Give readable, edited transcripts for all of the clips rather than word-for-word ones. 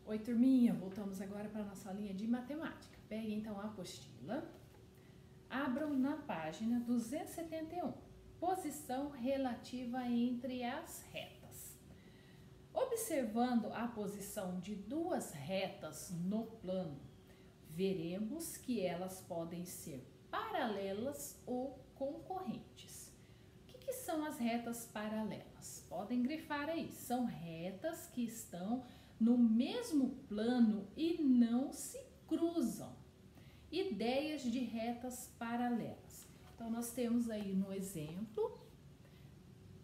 Oi, turminha! Voltamos agora para a nossa aulinha de matemática. Peguem então a apostila, abram na página 271, posição relativa entre as retas. Observando a posição de duas retas no plano, veremos que elas podem ser paralelas ou concorrentes. O que são as retas paralelas? Podem grifar aí, são retas que estão no mesmo plano e não se cruzam. Ideias de retas paralelas. Então, nós temos aí no exemplo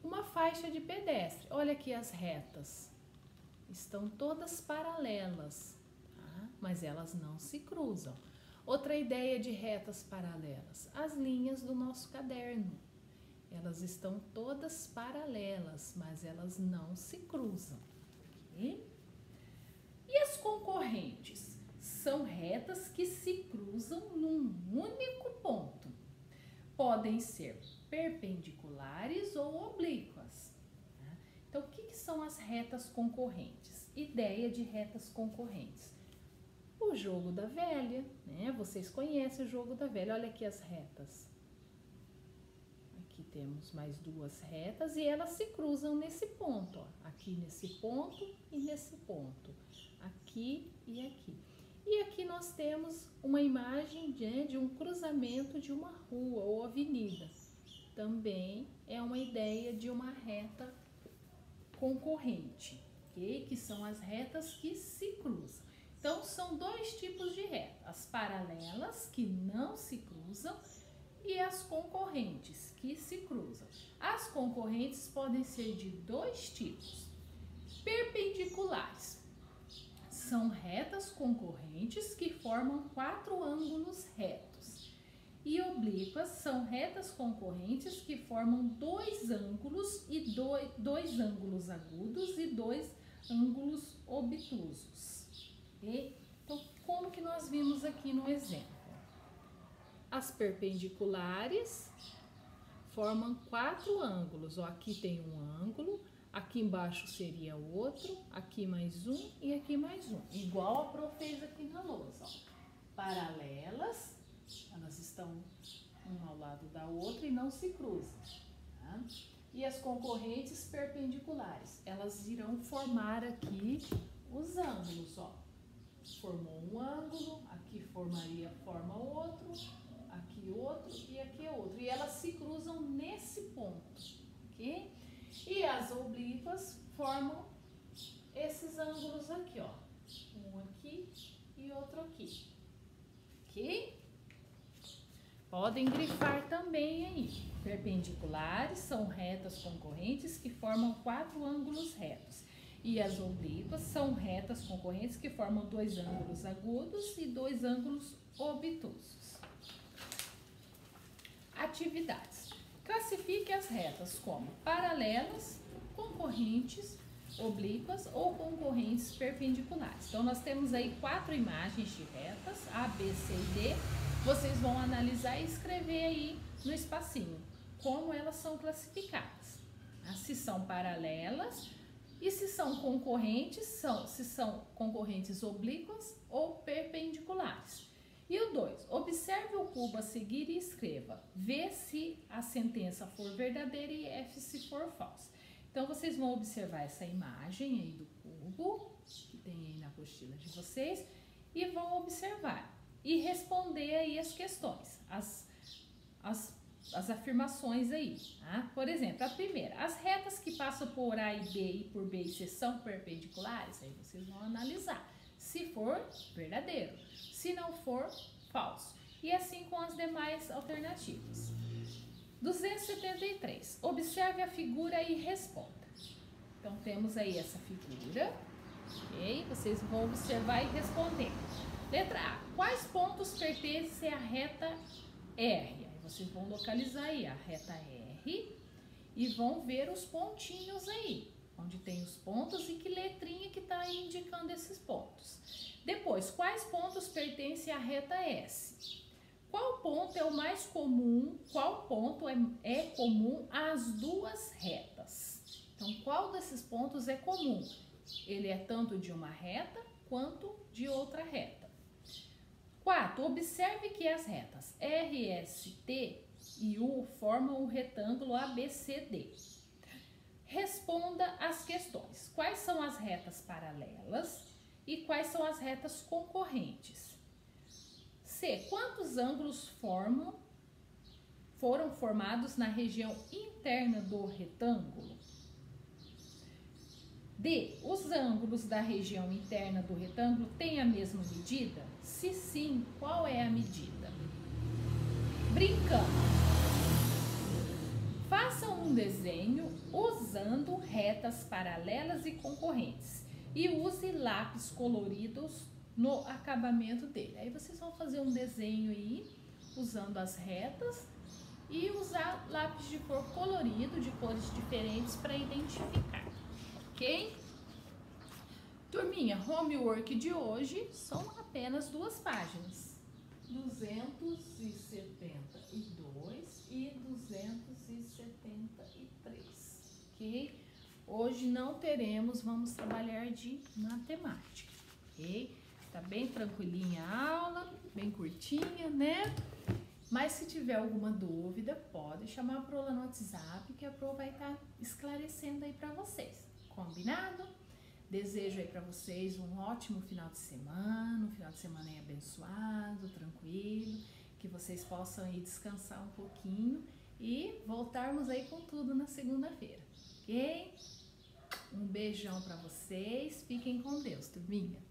uma faixa de pedestre. Olha aqui as retas. Estão todas paralelas, tá? Mas elas não se cruzam. Outra ideia de retas paralelas, as linhas do nosso caderno. Elas estão todas paralelas, mas elas não se cruzam. Okay? E as concorrentes? São retas que se cruzam num único ponto. Podem ser perpendiculares ou oblíquas. Então, o que são as retas concorrentes? Ideia de retas concorrentes. O jogo da velha, né? Vocês conhecem o jogo da velha. Olha aqui as retas. Aqui temos mais duas retas e elas se cruzam nesse ponto, ó. Aqui nesse ponto e nesse ponto. Aqui e aqui. E aqui nós temos uma imagem de um cruzamento de uma rua ou avenida. Também é uma ideia de uma reta concorrente, ok? Que são as retas que se cruzam. Então, são dois tipos de retas. As paralelas, que não se cruzam, e as concorrentes, que se cruzam. As concorrentes podem ser de dois tipos. Perpendiculares. São retas concorrentes que formam quatro ângulos retos. E oblíquas são retas concorrentes que formam dois ângulos e dois ângulos agudos e dois ângulos obtusos. Okay? Então, como que nós vimos aqui no exemplo? As perpendiculares formam quatro ângulos. Ó, aqui tem um ângulo. Aqui embaixo seria outro, aqui mais um e aqui mais um. Igual a Pro fez aqui na lousa. Ó. Paralelas, elas estão uma ao lado da outra e não se cruzam. Tá? E as concorrentes perpendiculares, elas irão formar aqui os ângulos. Ó. Formou um ângulo, aqui forma outro, aqui outro e aqui outro. E elas se cruzam nesse ponto, ok? E as oblíquas formam esses ângulos aqui, ó. Um aqui e outro aqui. Ok? Podem grifar também aí. Perpendiculares são retas concorrentes que formam quatro ângulos retos. E as oblíquas são retas concorrentes que formam dois ângulos agudos e dois ângulos obtusos. Atividades. Classifique as retas como paralelas, concorrentes, oblíquas ou concorrentes perpendiculares. Então, nós temos aí quatro imagens de retas, A, B, C e D. Vocês vão analisar e escrever aí no espacinho como elas são classificadas. Se são paralelas e se são concorrentes, se são concorrentes oblíquas ou perpendiculares. E o 2, observe o cubo a seguir e escreva V se a sentença for verdadeira e F se for falsa. Então, vocês vão observar essa imagem aí do cubo, que tem aí na apostila de vocês, e vão observar e responder aí as questões, as afirmações aí. Tá? Por exemplo, a primeira, as retas que passam por A e B e por B e C são perpendiculares? Aí vocês vão analisar, se for verdadeiro. Se não for, falso. E assim com as demais alternativas. 273. Observe a figura e responda. Então, temos aí essa figura. Ok? Vocês vão observar e responder. Letra A. Quais pontos pertencem à reta R? Aí vocês vão localizar aí a reta R e vão ver os pontinhos aí. Onde tem os pontos e que letrinha que está aí indicando esses pontos. Depois, quais pontos pertencem à reta S? Qual ponto é o mais comum? Qual ponto é comum às duas retas? Então, qual desses pontos é comum? Ele é tanto de uma reta quanto de outra reta. 4. Observe que as retas R, S, T e U formam o retângulo ABCD. Responda as questões. Quais são as retas paralelas e quais são as retas concorrentes? C. Quantos ângulos foram formados na região interna do retângulo? D. Os ângulos da região interna do retângulo têm a mesma medida? Se sim, qual é a medida? Brincando. Faça um desenho usando retas paralelas e concorrentes e use lápis coloridos no acabamento dele. Aí vocês vão fazer um desenho aí usando as retas e usar lápis de cor colorido, de cores diferentes para identificar, ok? Turminha, homework de hoje são apenas 2 páginas, 272 e 273, ok? Hoje não teremos, vamos trabalhar de matemática, ok? Tá bem tranquilinha a aula, bem curtinha, né? Mas se tiver alguma dúvida, pode chamar a Pro lá no WhatsApp, que a Pro vai estar esclarecendo aí para vocês. Combinado? Desejo aí para vocês um ótimo final de semana, um final de semana aí abençoado, tranquilo, que vocês possam aí descansar um pouquinho e voltarmos aí com tudo na segunda-feira, ok? Um beijão para vocês, fiquem com Deus, turminha.